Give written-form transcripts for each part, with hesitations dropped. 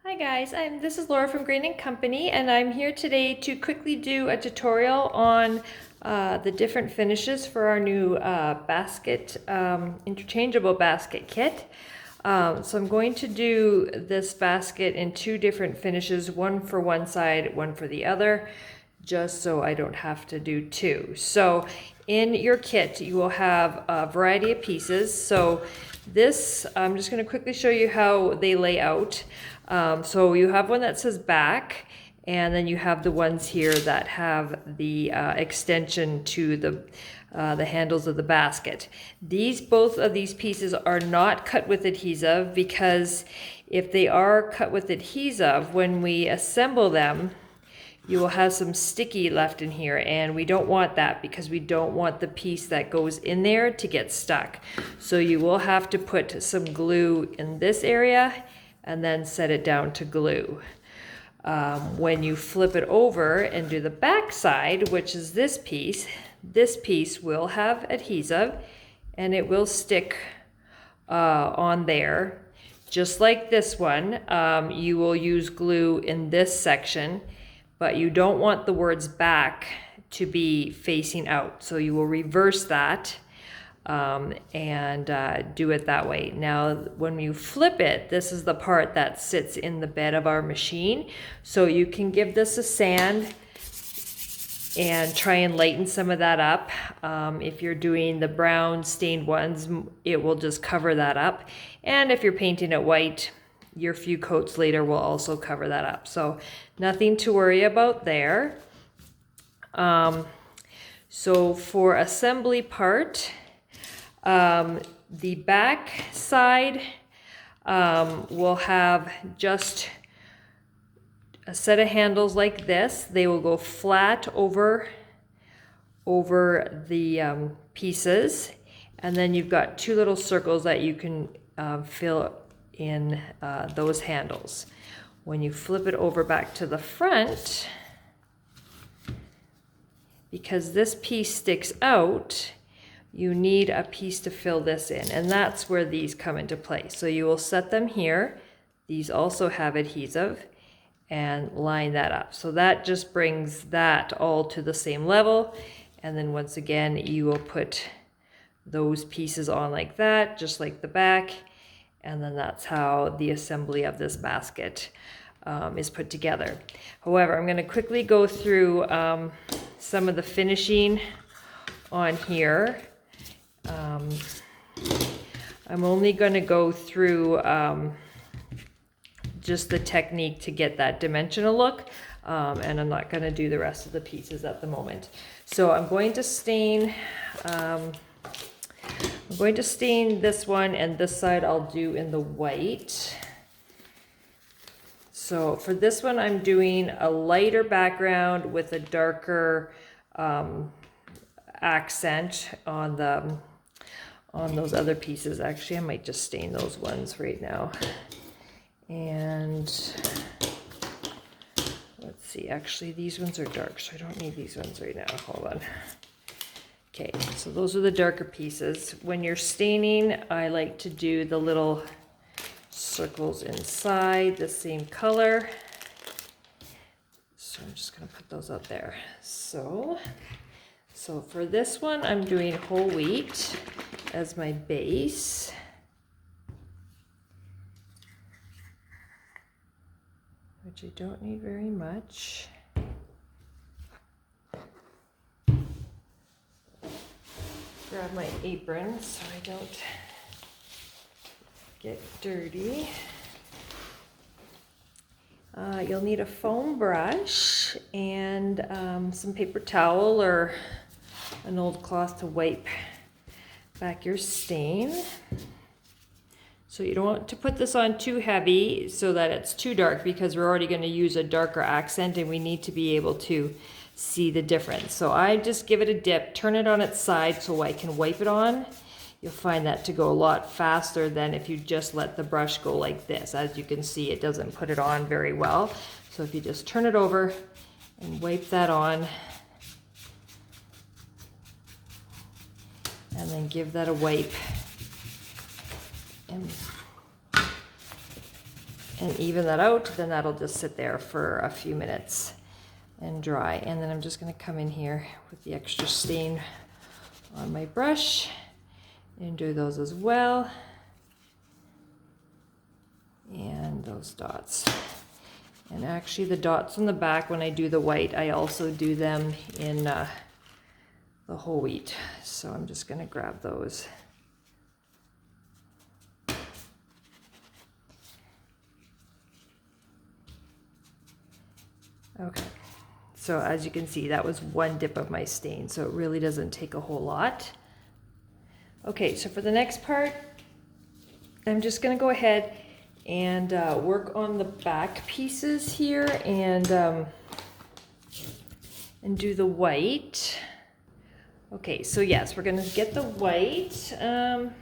Hi guys, this is Laura from Grain & Company, and I'm here today to quickly do a tutorial on the different finishes for our new interchangeable basket kit. So I'm going to do this basket in two different finishes, one for one side, one for the other, just so I don't have to do two. So in your kit, you will have a variety of pieces. So this, I'm just going to quickly show you how they lay out. So you have one that says back, and then you have the ones here that have the extension to the handles of the basket. Both of these pieces are not cut with adhesive, because if they are cut with adhesive, when we assemble them, you will have some sticky left in here, and we don't want that because we don't want the piece that goes in there to get stuck. So you will have to put some glue in this area and then set it down to glue. When you flip it over and do the back side, which is this piece will have adhesive and it will stick on there. Just like this one, you will use glue in this section, but you don't want the words back to be facing out. So you will reverse that and do it that way. Now, when you flip it, this is the part that sits in the bed of our machine. So you can give this a sand and try and lighten some of that up. If you're doing the brown stained ones, it will just cover that up. And if you're painting it white, your few coats later will also cover that up. So nothing to worry about there. So for assembly part, the back side will have just a set of handles like this. They will go flat over the pieces, and then you've got two little circles that you can fill in those handles. When you flip it over back to the front, because this piece sticks out, you need a piece to fill this in, and that's where these come into play. So you will set them here. These also have adhesive, and line that up. So that just brings that all to the same level. And then once again, you will put those pieces on like that, just like the back. And then that's how the assembly of this basket is put together. However, I'm going to quickly go through some of the finishing on here. I'm only going to go through just the technique to get that dimensional look, and I'm not going to do the rest of the pieces at the moment. So I'm going to stain this one, and this side I'll do in the white. So for this one, I'm doing a lighter background with a darker accent on those other pieces. Actually, I might just stain those ones right now. And let's see, actually these ones are dark, so I don't need these ones right now. Hold on. Okay, so those are the darker pieces. When you're staining, I like to do the little circles inside the same color. So I'm just gonna put those out there. So for this one, I'm doing whole wheat as my base. Which I don't need very much. Grab my apron so I don't get dirty. You'll need a foam brush and some paper towel or an old cloth to wipe back your stain. So you don't want to put this on too heavy so that it's too dark, because we're already going to use a darker accent and we need to be able to see the difference. So I just give it a dip, turn it on its side so I can wipe it on. You'll find that to go a lot faster than if you just let the brush go like this. As you can see, it doesn't put it on very well. So if you just turn it over and wipe that on, and then give that a wipe. and even that out, then that'll just sit there for a few minutes and dry. And then I'm just going to come in here with the extra stain on my brush and do those as well. And those dots. And actually the dots on the back, when I do the white, I also do them in the whole wheat. So I'm just going to grab those. Okay, so as you can see, that was one dip of my stain, so it really doesn't take a whole lot. Okay, so for the next part, I'm just going to go ahead and work on the back pieces here and do the white. Okay, so yes, we're going to get the white. I'm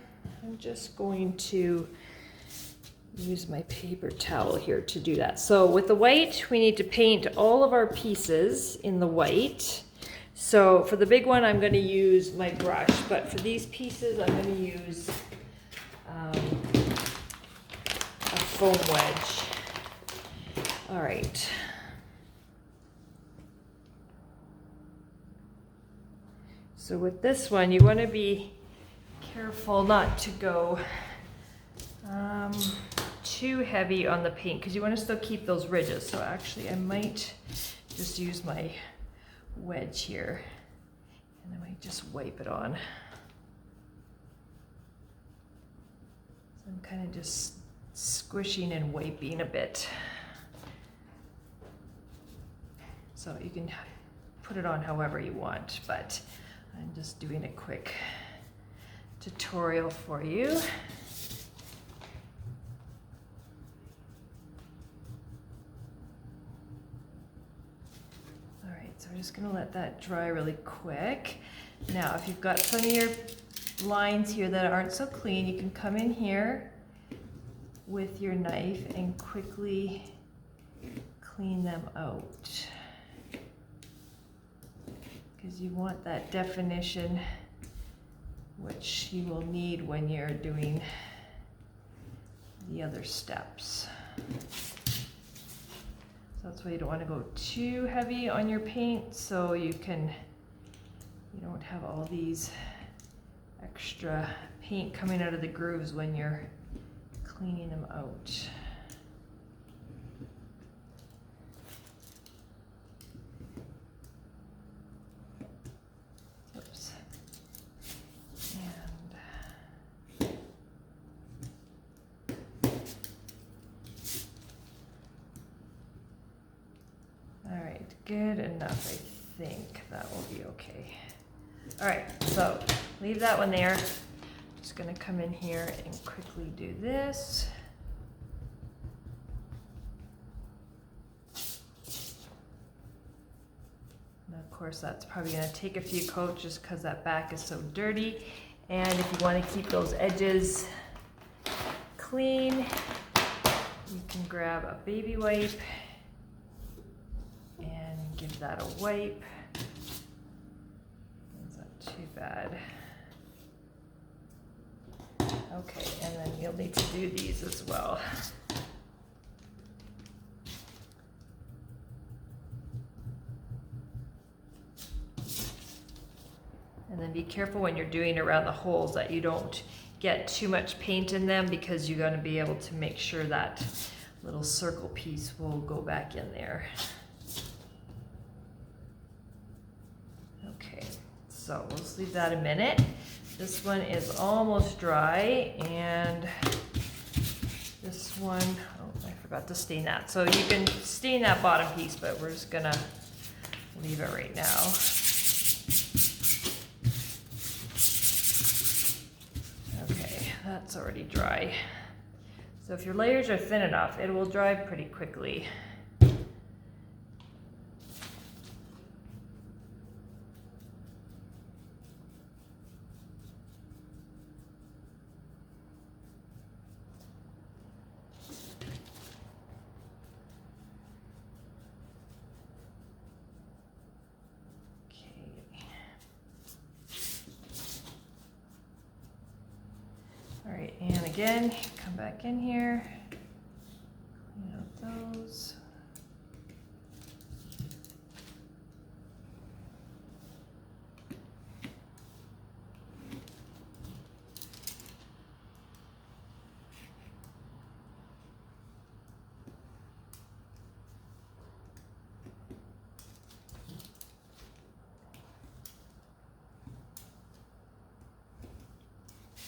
just going to use my paper towel here to do that. So with the white, we need to paint all of our pieces in the white. So for the big one, I'm going to use my brush, but for these pieces, I'm going to use a foam wedge. All right. So with this one, you want to be careful not to go too heavy on the paint because you want to still keep those ridges. So actually I might just use my wedge here and I might just wipe it on. So I'm kind of just squishing and wiping a bit. So you can put it on however you want, but I'm just doing a quick tutorial for you. So we're just going to let that dry really quick. Now, if you've got some of your lines here that aren't so clean, you can come in here with your knife and quickly clean them out. Because you want that definition, which you will need when you're doing the other steps. So that's why you don't want to go too heavy on your paint, so you don't have all these extra paint coming out of the grooves when you're cleaning them out. Oops. All right, good enough. I think that will be okay. All right, so leave that one there. Just gonna come in here and quickly do this. And of course, that's probably gonna take a few coats just because that back is so dirty. And if you want to keep those edges clean, you can grab a baby wipe and give that a wipe. It's not too bad. Okay, and then you'll need to do these as well. And then be careful when you're doing around the holes that you don't get too much paint in them, because you're going to be able to make sure that little circle piece will go back in there. Okay, so we'll just leave that a minute. This one is almost dry, and this one, oh, I forgot to stain that. So you can stain that bottom piece, but we're just gonna leave it right now. Okay, that's already dry. So if your layers are thin enough, it will dry pretty quickly. All right, and again, come back in here, those.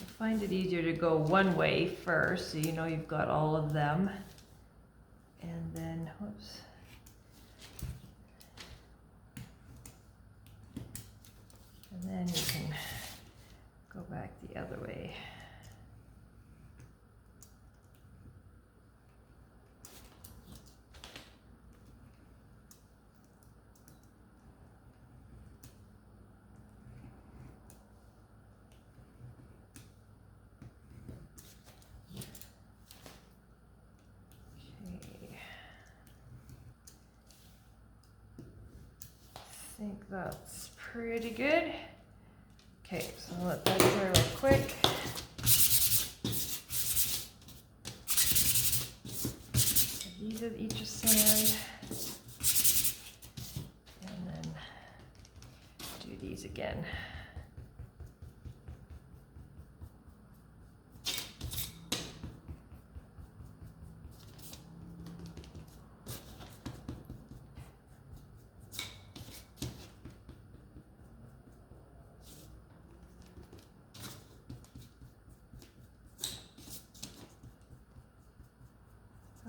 I find it easier to go one way first, so you know you've got all of them. And then, whoops. And then you can go back the other way. I think that's pretty good. Okay, so I'll let that dry real quick. So these are each a sand. And then do these again.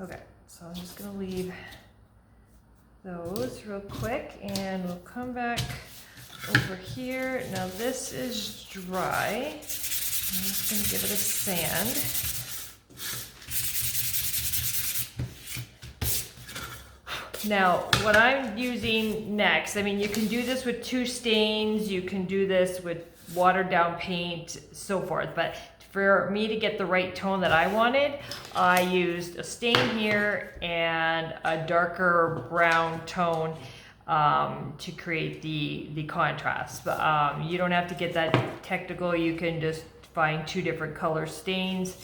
Okay, so I'm just gonna leave those real quick and we'll come back over here. Now this is dry. I'm just gonna give it a sand. Now, what I'm using next, I mean, you can do this with 2 stains, you can do this with watered down paint, so forth, but for me to get the right tone that I wanted, I used a stain here and a darker brown tone to create the contrast. But you don't have to get that technical. You can just find 2 different color stains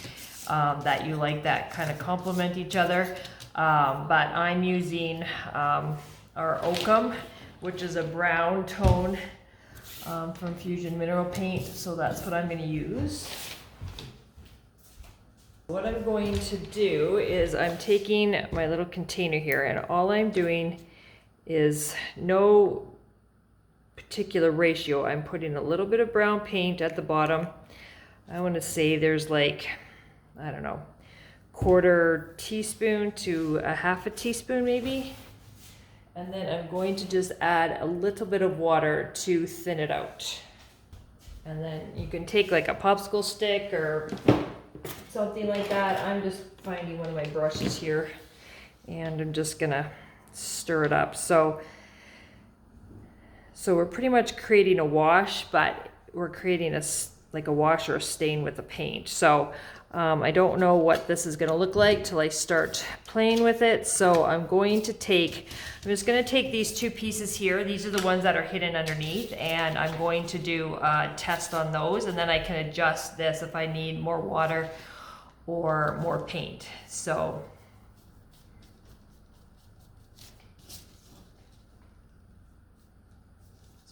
that you like that kind of complement each other. But I'm using our Oakum, which is a brown tone from Fusion Mineral Paint, so that's what I'm going to use. What I'm going to do is I'm taking my little container here and all I'm doing is no particular ratio. I'm putting a little bit of brown paint at the bottom. I want to say there's like, I don't know, 1/4 teaspoon to a 1/2 teaspoon maybe. And then I'm going to just add a little bit of water to thin it out. And then you can take like a popsicle stick or something like that. I'm just finding one of my brushes here and I'm just gonna stir it up. So we're pretty much creating a wash, but we're creating like a wash or a stain with the paint. So I don't know what this is gonna look like till I start playing with it. So I'm just gonna take these 2 pieces here. These are the ones that are hidden underneath, and I'm going to do a test on those, and then I can adjust this if I need more water or more paint. So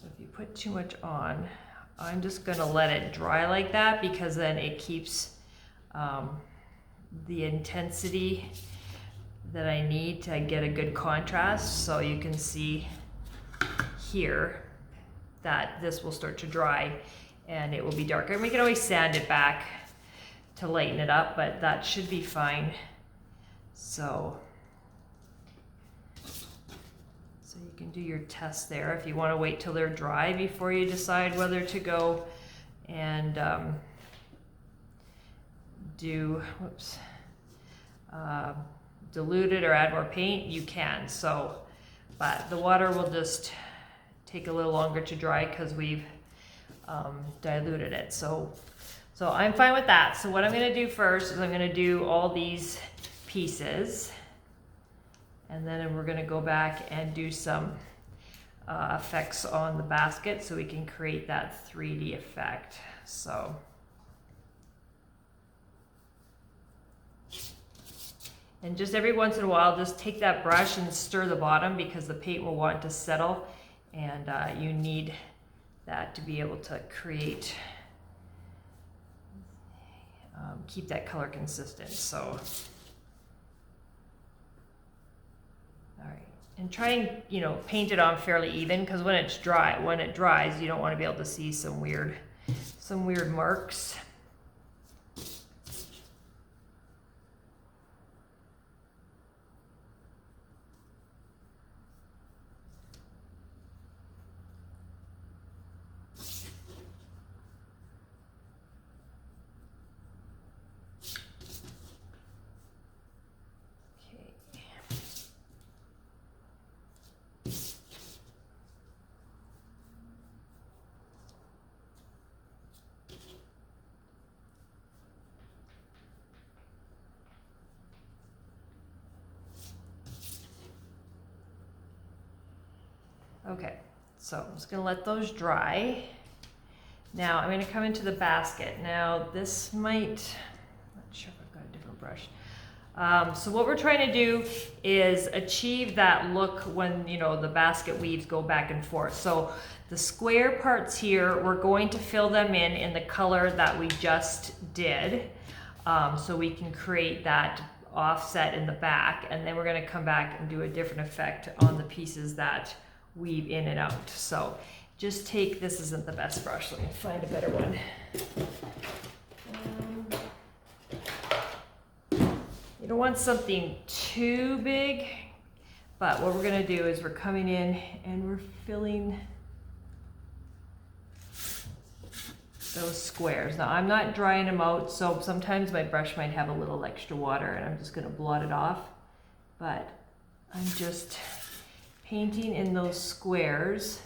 if you put too much on, I'm just gonna let it dry like that because then it keeps the intensity that I need to get a good contrast. So you can see here that this will start to dry and it will be darker. And we can always sand it back to lighten it up, but that should be fine. So you can do your test there if you want to wait till they're dry before you decide whether to go and dilute it or add more paint. You can. So, but the water will just take a little longer to dry because we've diluted it. So I'm fine with that. So what I'm going to do first is I'm going to do all these pieces, and then we're going to go back and do some effects on the basket so we can create that 3D effect. And just every once in a while, just take that brush and stir the bottom because the paint will want to settle, and you need that to be able to create, keep that color consistent. So, all right, and try and, you know, paint it on fairly even, because when it dries, you don't want to be able to see some weird marks. Okay, so I'm just gonna let those dry. Now I'm gonna come into the basket. Now this might, not sure if I've got a different brush. So what we're trying to do is achieve that look when, you know, the basket weaves go back and forth. So the square parts here, we're going to fill them in the color that we just did, so we can create that offset in the back, and then we're gonna come back and do a different effect on the pieces that weave in and out. So just take, this isn't the best brush, let me find a better one. You don't want something too big, but what we're gonna do is we're coming in and we're filling those squares. Now I'm not drying them out, so sometimes my brush might have a little extra water and I'm just gonna blot it off, but I'm just painting in those squares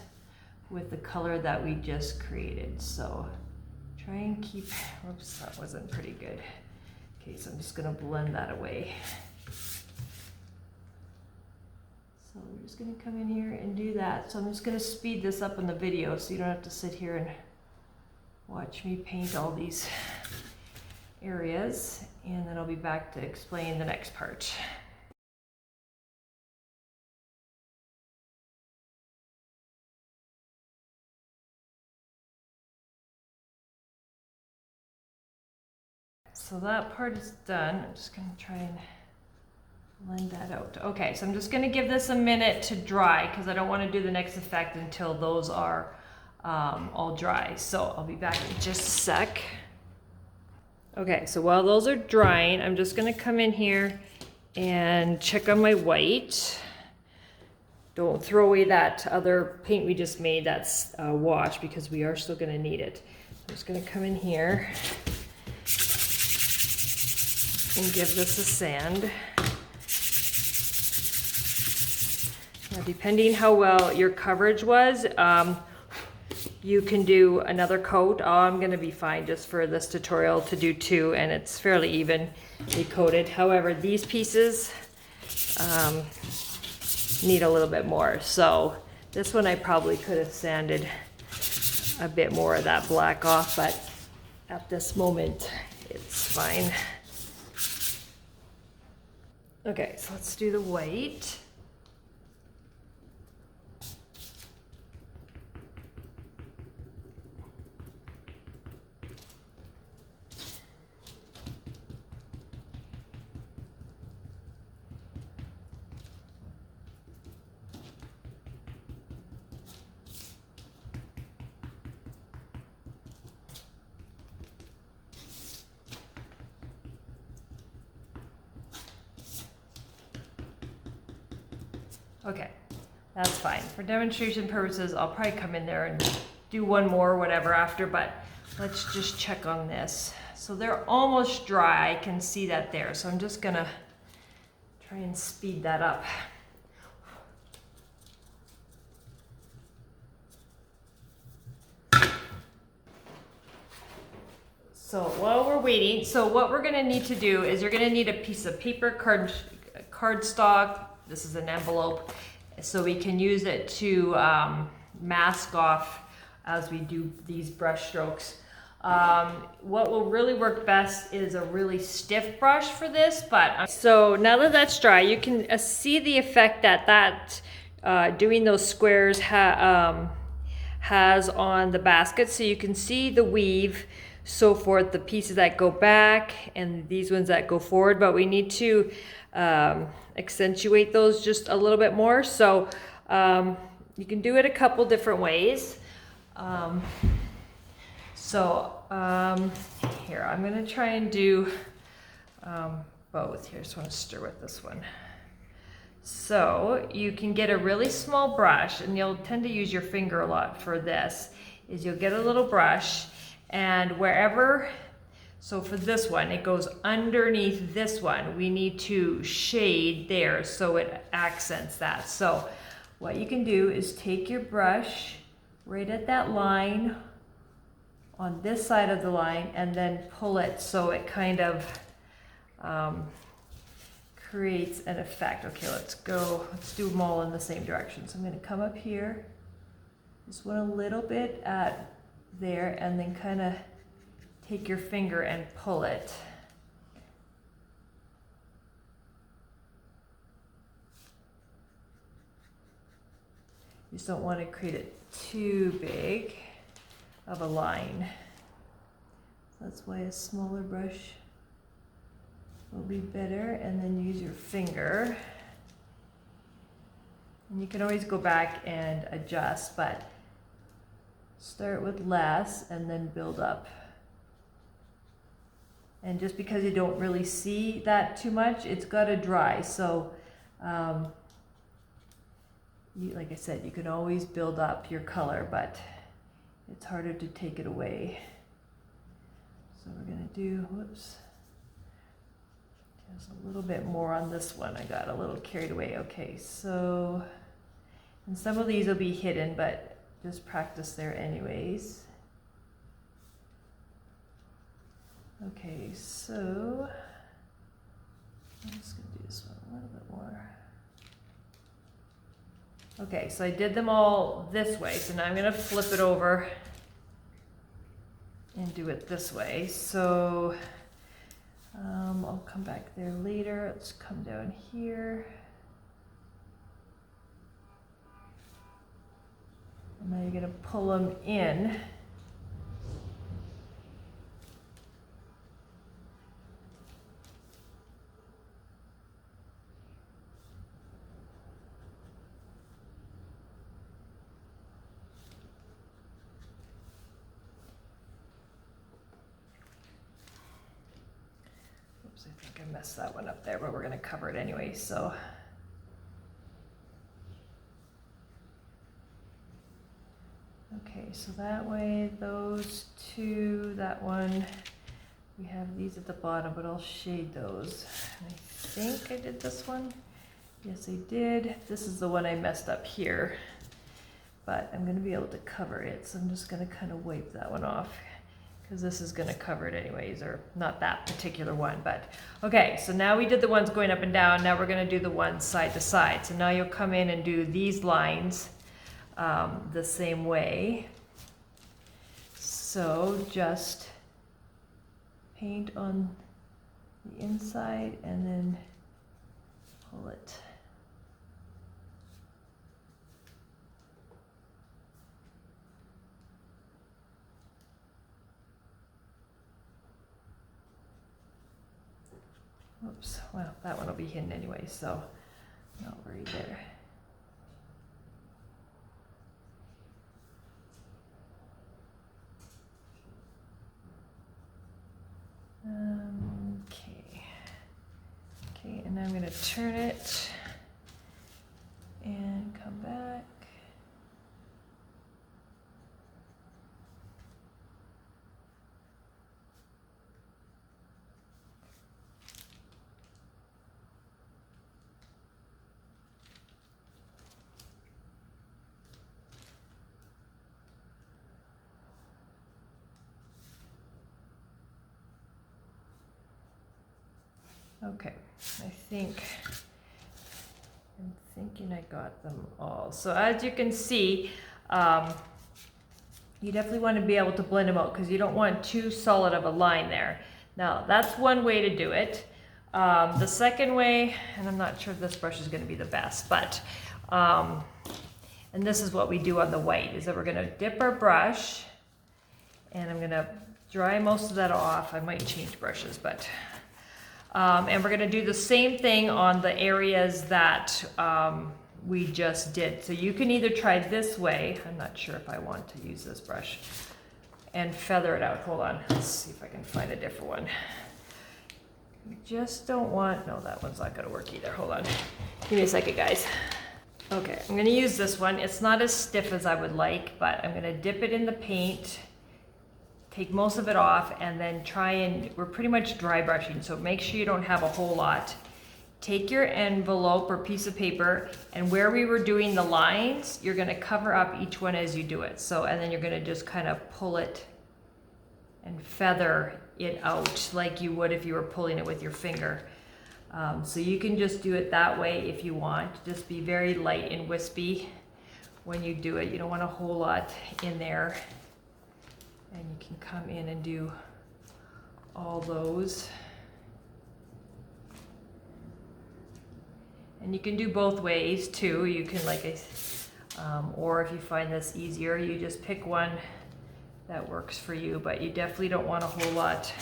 with the color that we just created. So try and keep, whoops, that wasn't pretty good. Okay, so I'm just gonna blend that away. So we're just gonna come in here and do that. So I'm just gonna speed this up in the video so you don't have to sit here and watch me paint all these areas, and then I'll be back to explain the next part. So that part is done. I'm just gonna try and blend that out. Okay, so I'm just gonna give this a minute to dry because I don't want to do the next effect until those are all dry. So I'll be back in just a sec. Okay, so while those are drying, I'm just gonna come in here and check on my white. Don't throw away that other paint we just made, that's wash, because we are still gonna need it. I'm just gonna come in here and give this a sand. Now, depending how well your coverage was, you can do another coat. I'm gonna be fine just for this tutorial to do two, and it's fairly evenly coated. However, these pieces need a little bit more. So this one I probably could have sanded a bit more of that black off, but at this moment, it's fine. Okay, so let's do the white. Okay, that's fine. For demonstration purposes, I'll probably come in there and do one more or whatever after, but let's just check on this. So they're almost dry, I can see that there. So I'm just gonna try and speed that up. So while we're waiting, so what we're gonna need to do is you're gonna need a piece of paper, cardstock. This is an envelope, so we can use it to mask off as we do these brush strokes. What will really work best is a really stiff brush for this, but so now that that's dry, you can see the effect that doing those squares has on the basket. So you can see the weave, so forth, the pieces that go back and these ones that go forward, but we need to accentuate those just a little bit more. So you can do it a couple different ways. Here, I'm gonna try and do both. Here, just wanna stir with this one. So you can get a really small brush, and you'll tend to use your finger a lot for this, is you'll get a little brush, and wherever, so for this one, it goes underneath this one. We need to shade there so it accents that. So what you can do is take your brush right at that line on this side of the line and then pull it so it kind of creates an effect. Okay, let's do them all in the same direction. So I'm gonna come up here, just one a little bit at there, and then kind of take your finger and pull it. You just don't want to create it too big of a line. That's why a smaller brush will be better, and then use your finger. And you can always go back and adjust, but start with less and then build up. And just because you don't really see that too much, it's got to dry. So like I said, you can always build up your color, but it's harder to take it away. So we're gonna do, whoops, just a little bit more on this one. I got a little carried away. Okay, so, and some of these will be hidden, but just practice there anyways. Okay, so I'm just gonna do this one a little bit more. Okay, so I did them all this way, so now I'm gonna flip it over and do it this way. So I'll come back there later. Let's come down here. And now you're gonna pull them in. I think I messed that one up there, but we're going to cover it anyway, so. Okay, so that way, those two, that one, we have these at the bottom, but I'll shade those. And I think I did this one. Yes, I did. This is the one I messed up here, but I'm going to be able to cover it, so I'm just going to kind of wipe that one off, because this is going to cover it anyways, or not that particular one, but okay. So now we did the ones going up and down. Now we're going to do the ones side to side. So now you'll come in and do these lines the same way. So just paint on the inside and then pull it. Oops, well, that one will be hidden anyway, so not worry there. Okay, and I'm going to turn it and come back. Okay, I'm thinking I got them all. So as you can see, you definitely want to be able to blend them out because you don't want too solid of a line there. Now that's one way to do it. The second way, and I'm not sure if this brush is going to be the best, but and this is what we do on the white, is that we're going to dip our brush, and I'm going to dry most of that off. I might change brushes, but and we're going to do the same thing on the areas that we just did. So you can either try this way, I'm not sure if I want to use this brush, and feather it out. Hold on, let's see if I can find a different one. You just don't want, no, that one's not gonna work either. Hold on, give me a second, guys. Okay, I'm gonna use this one. It's not as stiff as I would like, but I'm gonna dip it in the paint, take most of it off, and then try and, we're pretty much dry brushing, so make sure you don't have a whole lot. Take your envelope or piece of paper, and where we were doing the lines, you're gonna cover up each one as you do it. So, and then you're gonna just kind of pull it and feather it out like you would if you were pulling it with your finger. So you can just do it that way if you want. Just be very light and wispy when you do it. You don't want a whole lot in there. And you can come in and do all those. And you can do both ways too. You can or if you find this easier, you just pick one that works for you, but you definitely don't want a whole lot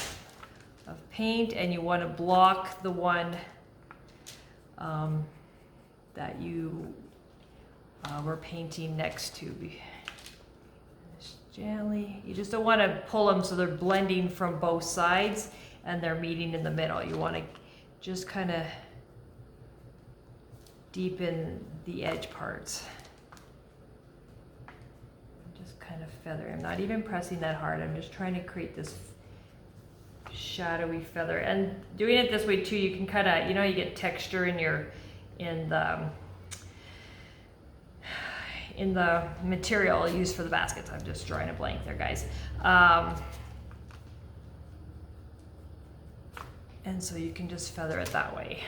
of paint, and you want to block the one that you were painting next to. Just gently, you just don't want to pull them so they're blending from both sides and they're meeting in the middle. You want to just kind of deepen the edge parts. Just kind of feather. I'm not even pressing that hard. I'm just trying to create this shadowy feather. And doing it this way too, you can kind of, you get texture in the material I use for the baskets. I'm just drawing a blank there, guys. And so you can just feather it that way.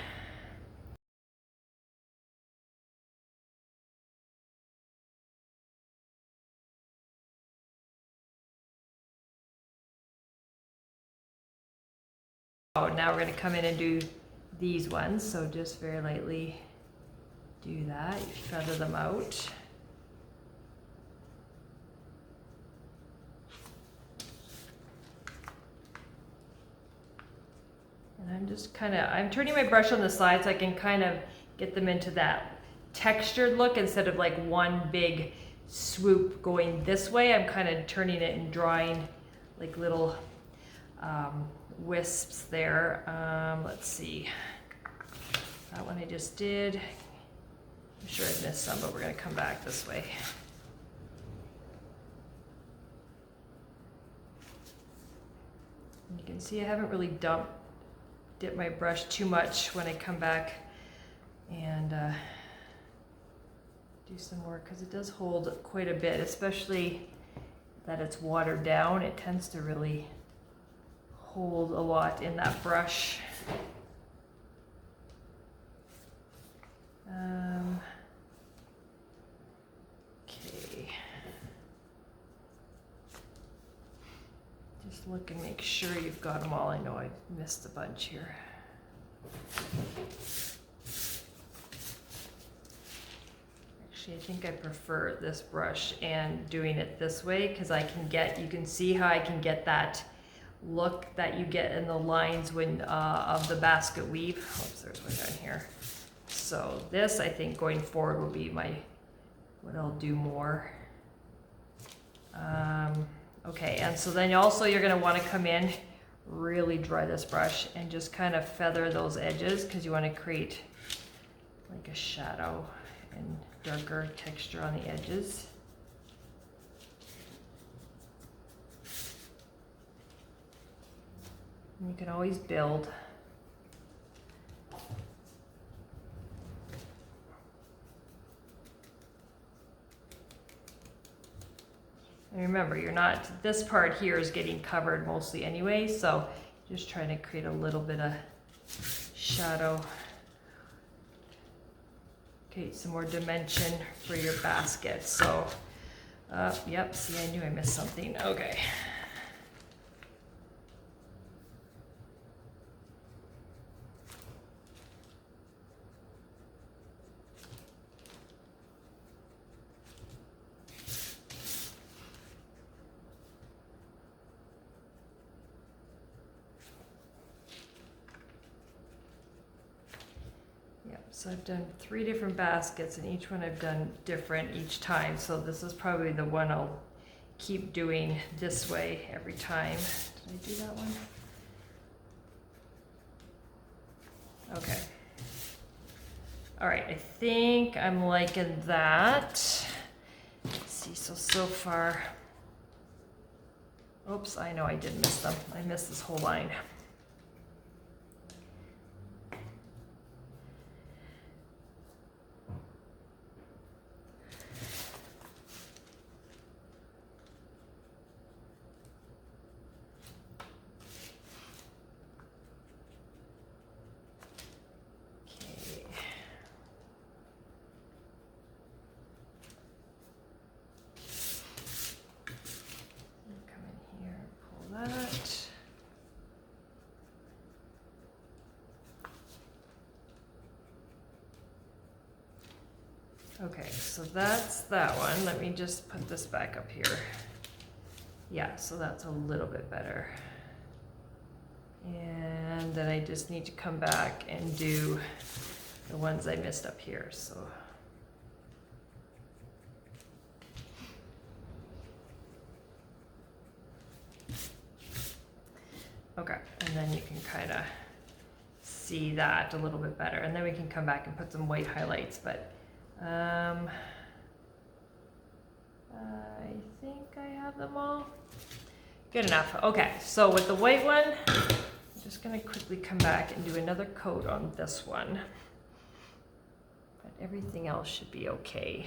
Oh, now we're going to come in and do these ones, so just very lightly do that. You feather them out. And I'm just I'm turning my brush on the side so I can kind of get them into that textured look instead of like one big swoop going this way. I'm kind of turning it and drawing like little wisps there. Let's see. That one I just did. I'm sure I missed some, but we're going to come back this way. And you can see I haven't really dipped my brush too much when I come back and do some more, because it does hold quite a bit, especially that it's watered down. It tends to really hold a lot in that brush. Okay. Just look and make sure you've got them all. I know I missed a bunch here. Actually, I think I prefer this brush and doing it this way, because you can see how I can get that look that you get in the lines when of the basket weave. Oops, there's one down here. So this, I think, going forward will be what I'll do more. Okay, and so then also you're going to want to come in, really dry this brush, and just kind of feather those edges, because you want to create like a shadow and darker texture on the edges. And you can always build. And remember, this part here is getting covered mostly anyway, so just trying to create a little bit of shadow. Okay, some more dimension for your basket. So Yep, see, I knew I missed something. Okay. So I've done 3 different baskets, and each one I've done different each time. So this is probably the one I'll keep doing this way every time. Did I do that one? Okay. All right, I think I'm liking that. Let's see, so far. Oops, I know I did miss them. I missed this whole line. Okay, so that's that one. Let me just put this back up here. Yeah, so that's a little bit better. And then I just need to come back and do the ones I missed up here, so. Okay, and then you can kind of see that a little bit better. And then we can come back and put some white highlights, but I think I have them all. Good enough. Okay, so with the white one, I'm just gonna quickly come back and do another coat on this one. But everything else should be okay.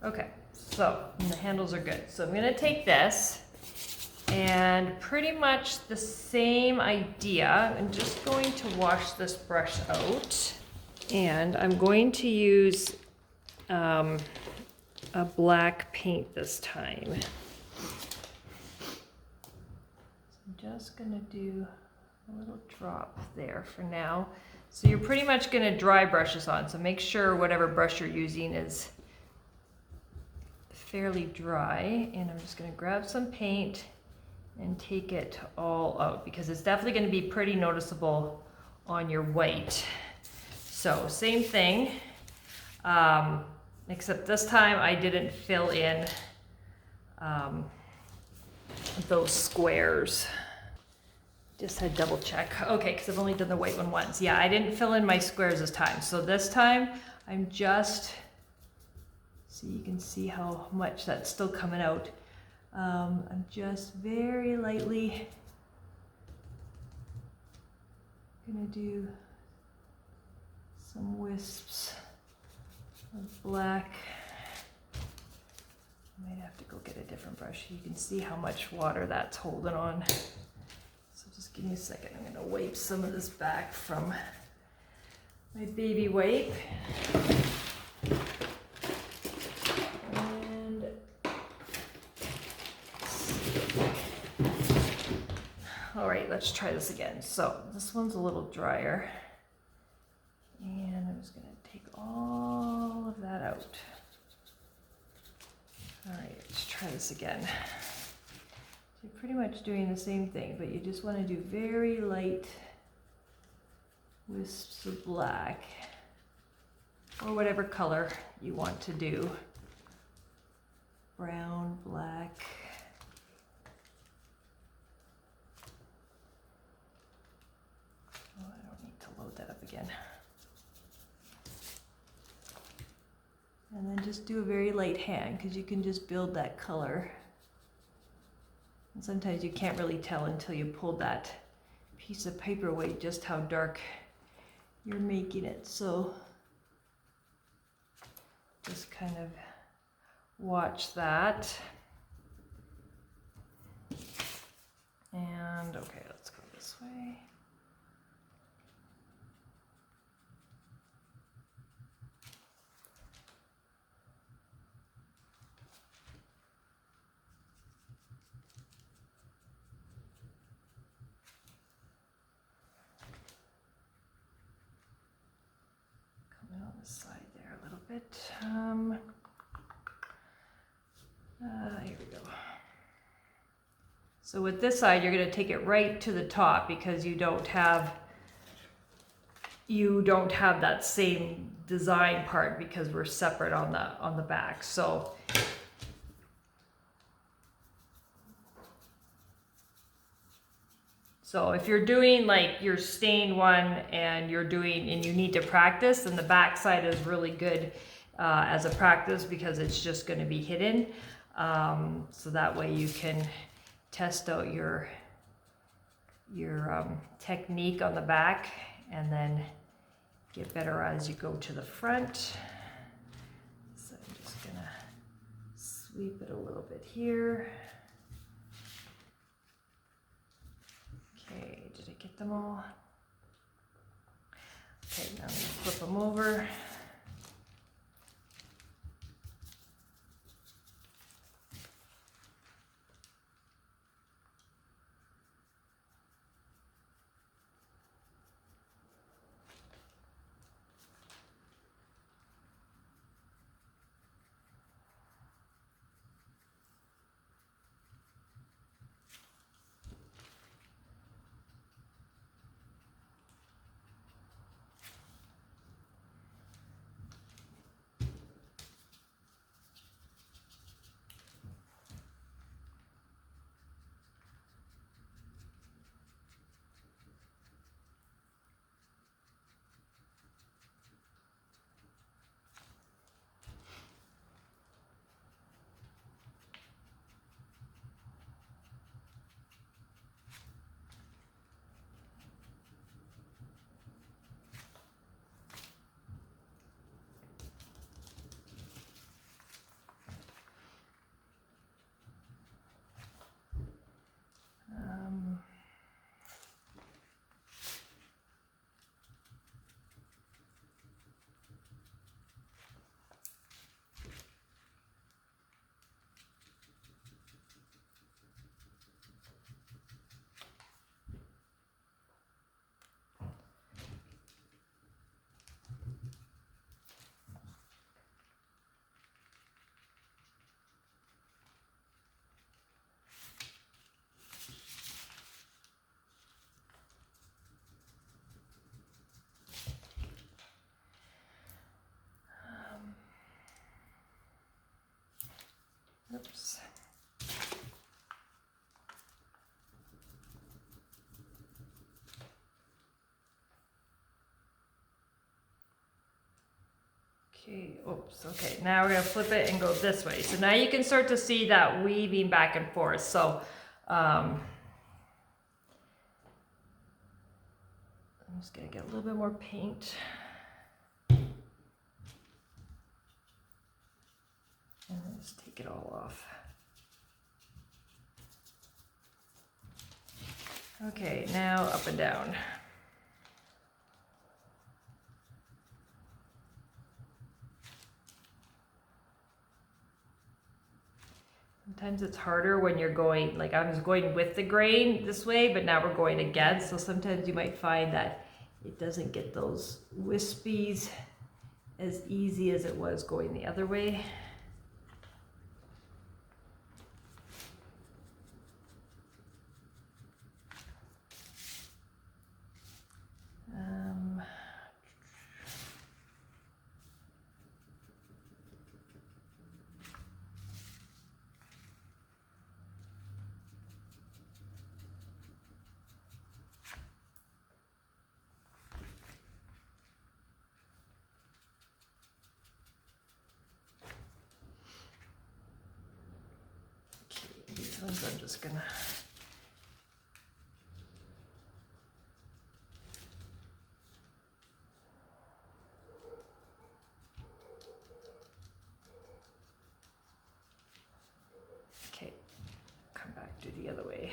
Okay, so the handles are good. So I'm gonna take this and pretty much the same idea. I'm just going to wash this brush out, and I'm going to use a black paint this time. I'm just gonna do a little drop there for now. So you're pretty much gonna dry brush this on, so make sure whatever brush you're using is fairly dry, and I'm just going to grab some paint and take it all out because it's definitely going to be pretty noticeable on your white. So same thing, except this time I didn't fill in those squares. Just had double check. Okay, because I've only done the white one once. Yeah, I didn't fill in my squares this time. So this time I'm just, so you can see how much that's still coming out. I'm just very lightly gonna do some wisps of black. I might have to go get a different brush. You can see how much water that's holding on. So just give me a second. I'm gonna wipe some of this back from my baby wipe. All right, let's try this again. So this one's a little drier, and I'm just gonna take all of that out. All right, let's try this again. So you're pretty much doing the same thing, but you just wanna do very light wisps of black, or whatever color you want to do. Brown, black. Load that up again. And then just do a very light hand, because you can just build that color. And sometimes you can't really tell until you pull that piece of paper away just how dark you're making it. So just kind of watch that. And okay, let's go this way. Coming on the side there a little bit. Here we go. So with this side, you're going to take it right to the top because you don't have that same design part because we're separate on the back. So if you're doing like your stained one and you need to practice, then the back side is really good as a practice because it's just going to be hidden. So that way you can test out your technique on the back and then get better as you go to the front. So I'm just gonna sweep it a little bit here. Okay, did I get them all? Okay, now I'm gonna flip them over. Oops. Okay, oops, okay, now we're gonna flip it and go this way. So now you can start to see that weaving back and forth. So I'm just gonna get a little bit more paint. And then just take it all off. Okay, now up and down. Sometimes it's harder when you're going, like I was going with the grain this way, but now we're going against. So sometimes you might find that it doesn't get those wispies as easy as it was going the other way. These ones I'm just gonna do the other way.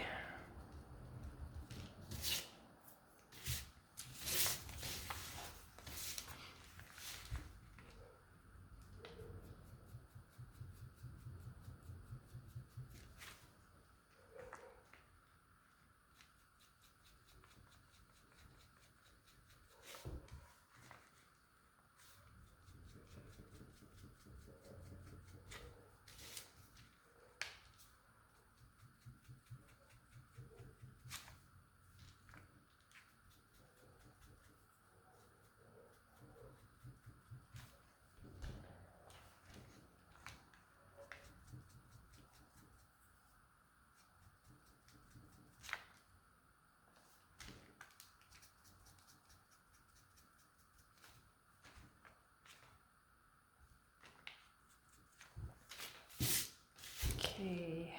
Okay.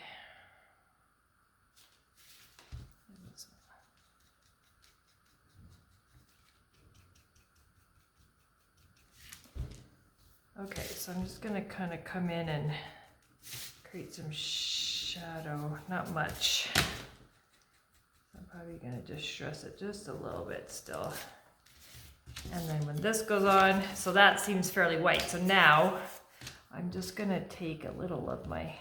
Okay, so I'm just gonna kind of come in and create some shadow, not much. I'm probably gonna just stress it just a little bit still. And then when this goes on, so that seems fairly white. So now I'm just gonna take a little of my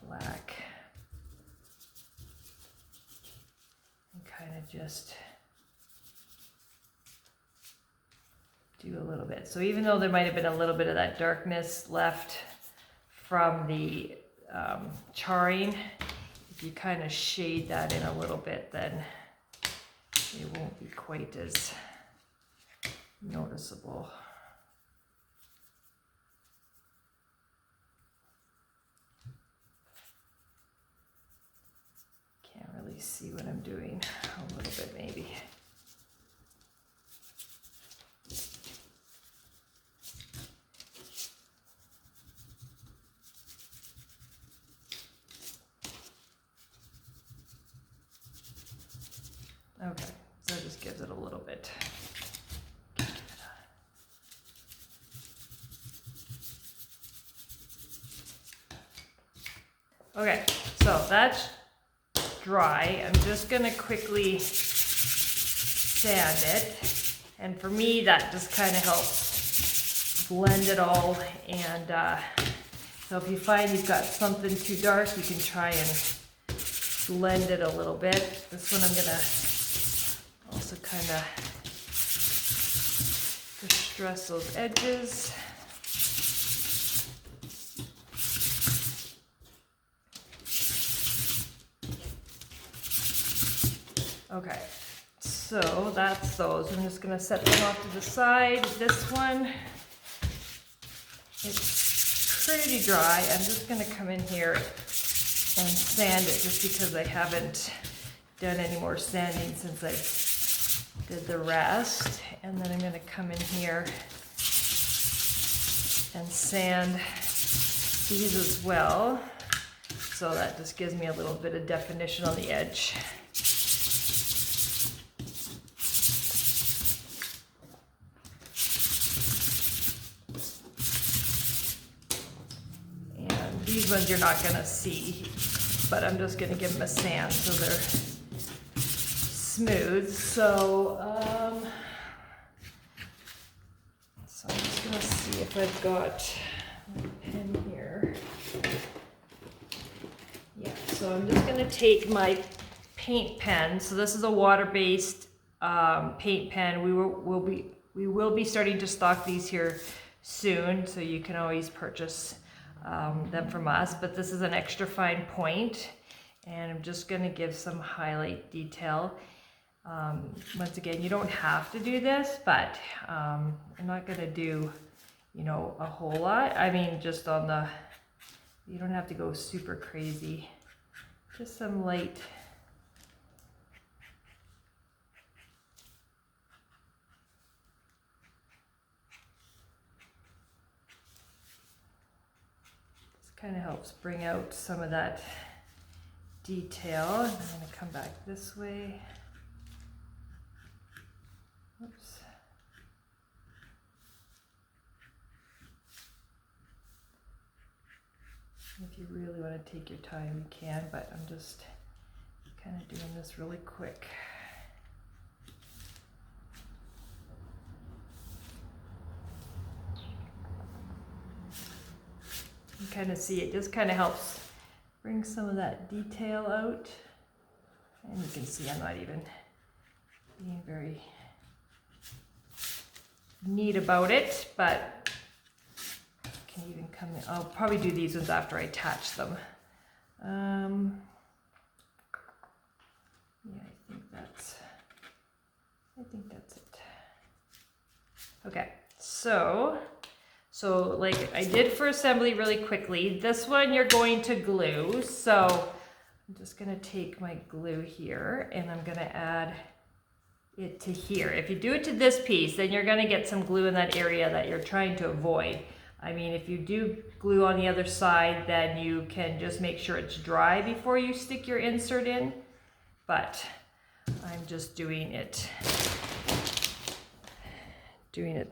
black and kind of just do a little bit. So even though there might have been a little bit of that darkness left from the charring, if you kind of shade that in a little bit, then it won't be quite as noticeable. Can't really see what I'm doing. A little bit maybe. Okay, so it just gives it a little bit. Okay, so that's dry. I'm just gonna quickly sand it. And for me, that just kind of helps blend it all. And so if you find you've got something too dark, you can try and blend it a little bit. This one I'm gonna also kind of distress those edges. Okay, so that's those. I'm just gonna set them off to the side. This one, it's pretty dry. I'm just gonna come in here and sand it just because I haven't done any more sanding since I did the rest. And then I'm gonna come in here and sand these as well. So that just gives me a little bit of definition on the edge. And these ones you're not gonna see, but I'm just gonna give them a sand so they're smooth. So I'm just gonna see if I've got my pen here. Yeah, so I'm just gonna take my paint pen. So this is a water-based paint pen. We will be starting to stock these here soon, so you can always purchase them from us. But this is an extra fine point, and I'm just gonna give some highlight detail. Once again, you don't have to do this, but I'm not gonna do, you know, a whole lot. I mean, just on the, you don't have to go super crazy. Just some light. This kind of helps bring out some of that detail. I'm gonna come back this way. Oops. If you really want to take your time, you can, but I'm just kind of doing this really quick. You kind of see it just kind of helps bring some of that detail out. And you can see I'm not even being very neat about it, but can even come in. I'll probably do these ones after I attach them. Yeah, I think that's it. Okay, so like I did for assembly really quickly. This one you're going to glue. So I'm just gonna take my glue here and I'm gonna add it to here. If you do it to this piece, then you're gonna get some glue in that area that you're trying to avoid. I mean, if you do glue on the other side, then you can just make sure it's dry before you stick your insert in. But I'm just doing it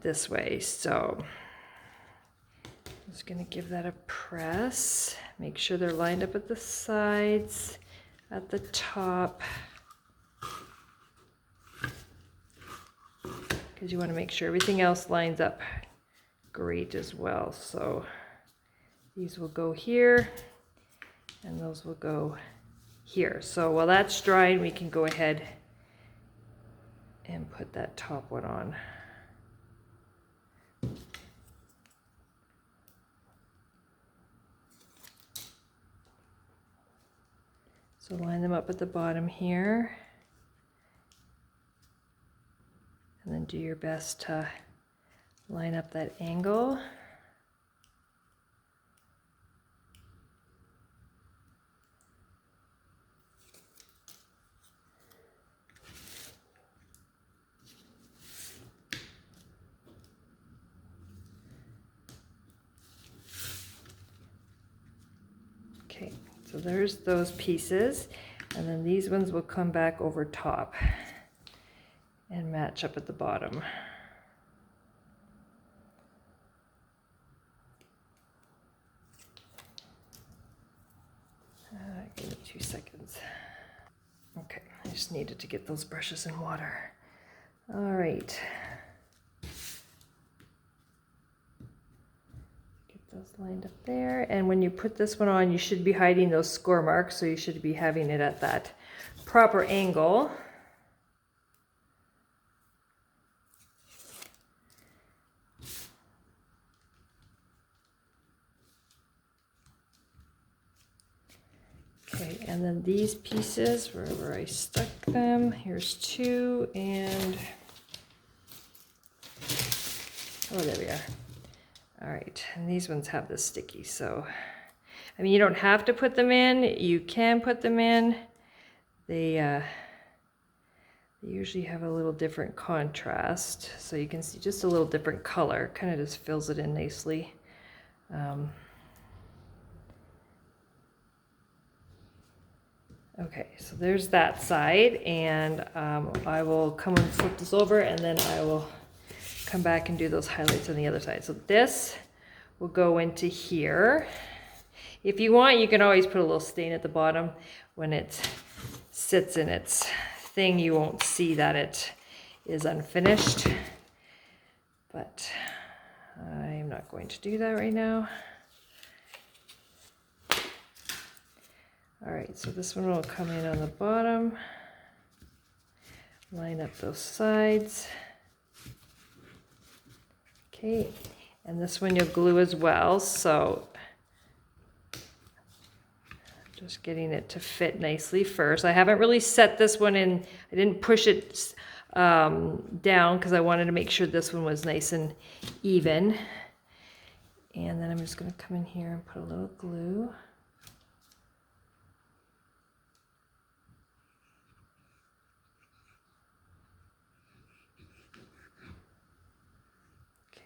this way. So I'm just gonna give that a press. Make sure they're lined up at the sides, at the top. Because you want to make sure everything else lines up great as well. So these will go here and those will go here. So while that's drying, we can go ahead and put that top one on. So line them up at the bottom here. And then do your best to line up that angle. Okay, so there's those pieces. And then these ones will come back over top and match up at the bottom. Give me 2 seconds. Okay, I just needed to get those brushes in water. All right. Get those lined up there. And when you put this one on, you should be hiding those score marks, so you should be having it at that proper angle. Okay, and then these pieces, wherever I stuck them, here's 2, and oh, there we are. All right, and these ones have the sticky, so I mean, you don't have to put them in. You can put them in. They usually have a little different contrast, so you can see just a little different color. Kind of just fills it in nicely. Okay, so there's that side, and I will come and flip this over, and then I will come back and do those highlights on the other side. So this will go into here. If you want, you can always put a little stain at the bottom. When it sits in its thing, you won't see that it is unfinished, but I'm not going to do that right now. All right, so this one will come in on the bottom, line up those sides. Okay, and this one you'll glue as well, so just getting it to fit nicely first. I haven't really set this one in, I didn't push it down because I wanted to make sure this one was nice and even. And then I'm just gonna come in here and put a little glue.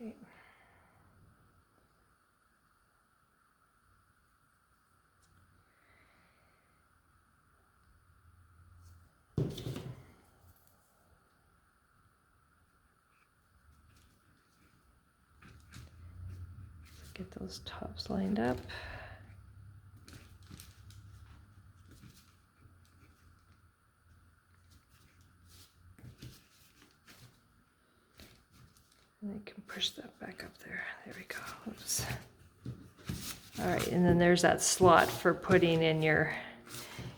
Okay. Get those tops lined up. And I can push that back up there. There we go. Oops. All right, and then there's that slot for putting in your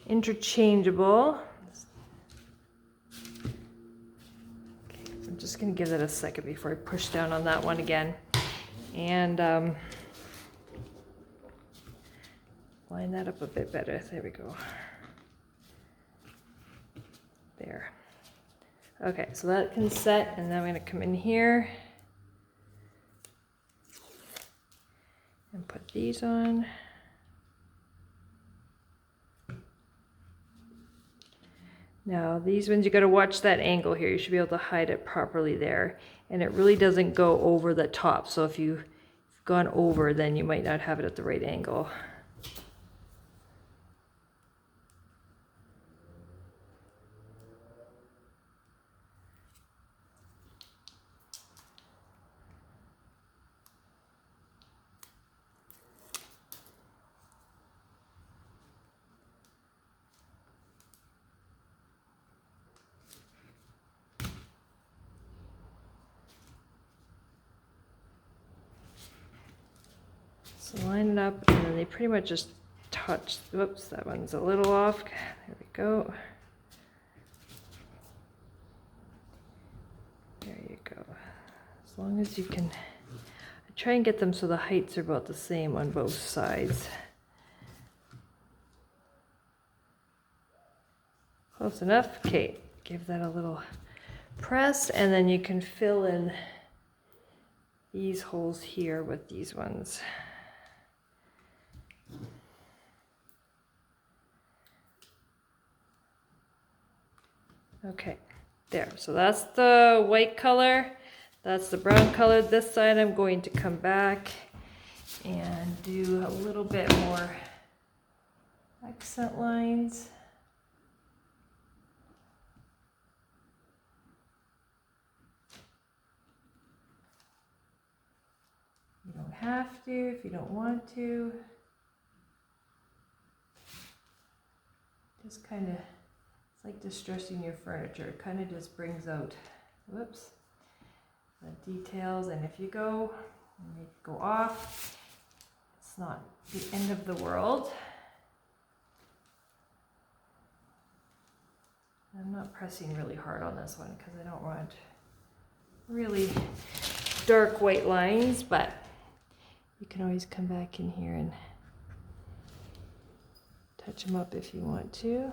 interchangeable. Okay, I'm just gonna give that a second before I push down on that one again. And line that up a bit better. There we go. There. Okay, so that can set, and then I'm gonna come in here and put these on. Now these ones, you got to watch that angle here. You should be able to hide it properly there, and it really doesn't go over the top. So if you've gone over, then you might not have it at the right angle. So line it up, and then they pretty much just touch. Whoops, that one's a little off. There we go. There you go. As long as you can, I try and get them so the heights are about the same on both sides. Close enough. Okay, give that a little press, and then you can fill in these holes here with these ones. Okay, there. So that's the white color. That's the brown color. This side I'm going to come back and do a little bit more accent lines. You don't have to if you don't want to. Just kind of, it's like distressing your furniture. It kind of just brings out, whoops, the details. And if you go off, it's not the end of the world. I'm not pressing really hard on this one because I don't want really dark white lines, but you can always come back in here and touch them up if you want to.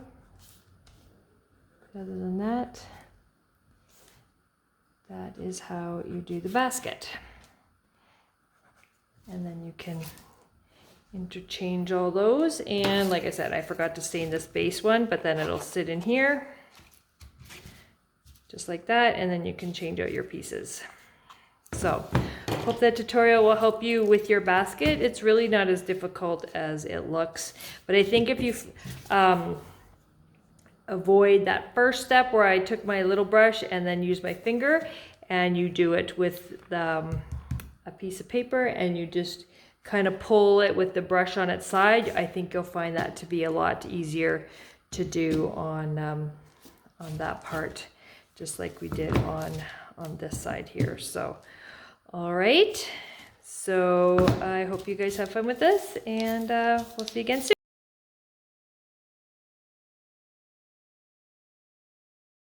But other than that, that is how you do the basket. And then you can interchange all those. And like I said, I forgot to stain this base one, but then it'll sit in here just like that. And then you can change out your pieces. So hope that tutorial will help you with your basket. It's really not as difficult as it looks, but I think if you avoid that first step where I took my little brush and then used my finger, and you do it with a piece of paper and you just kind of pull it with the brush on its side, I think you'll find that to be a lot easier to do on that part, just like we did on this side here. So all right, so I hope you guys have fun with this, and we'll see you again soon.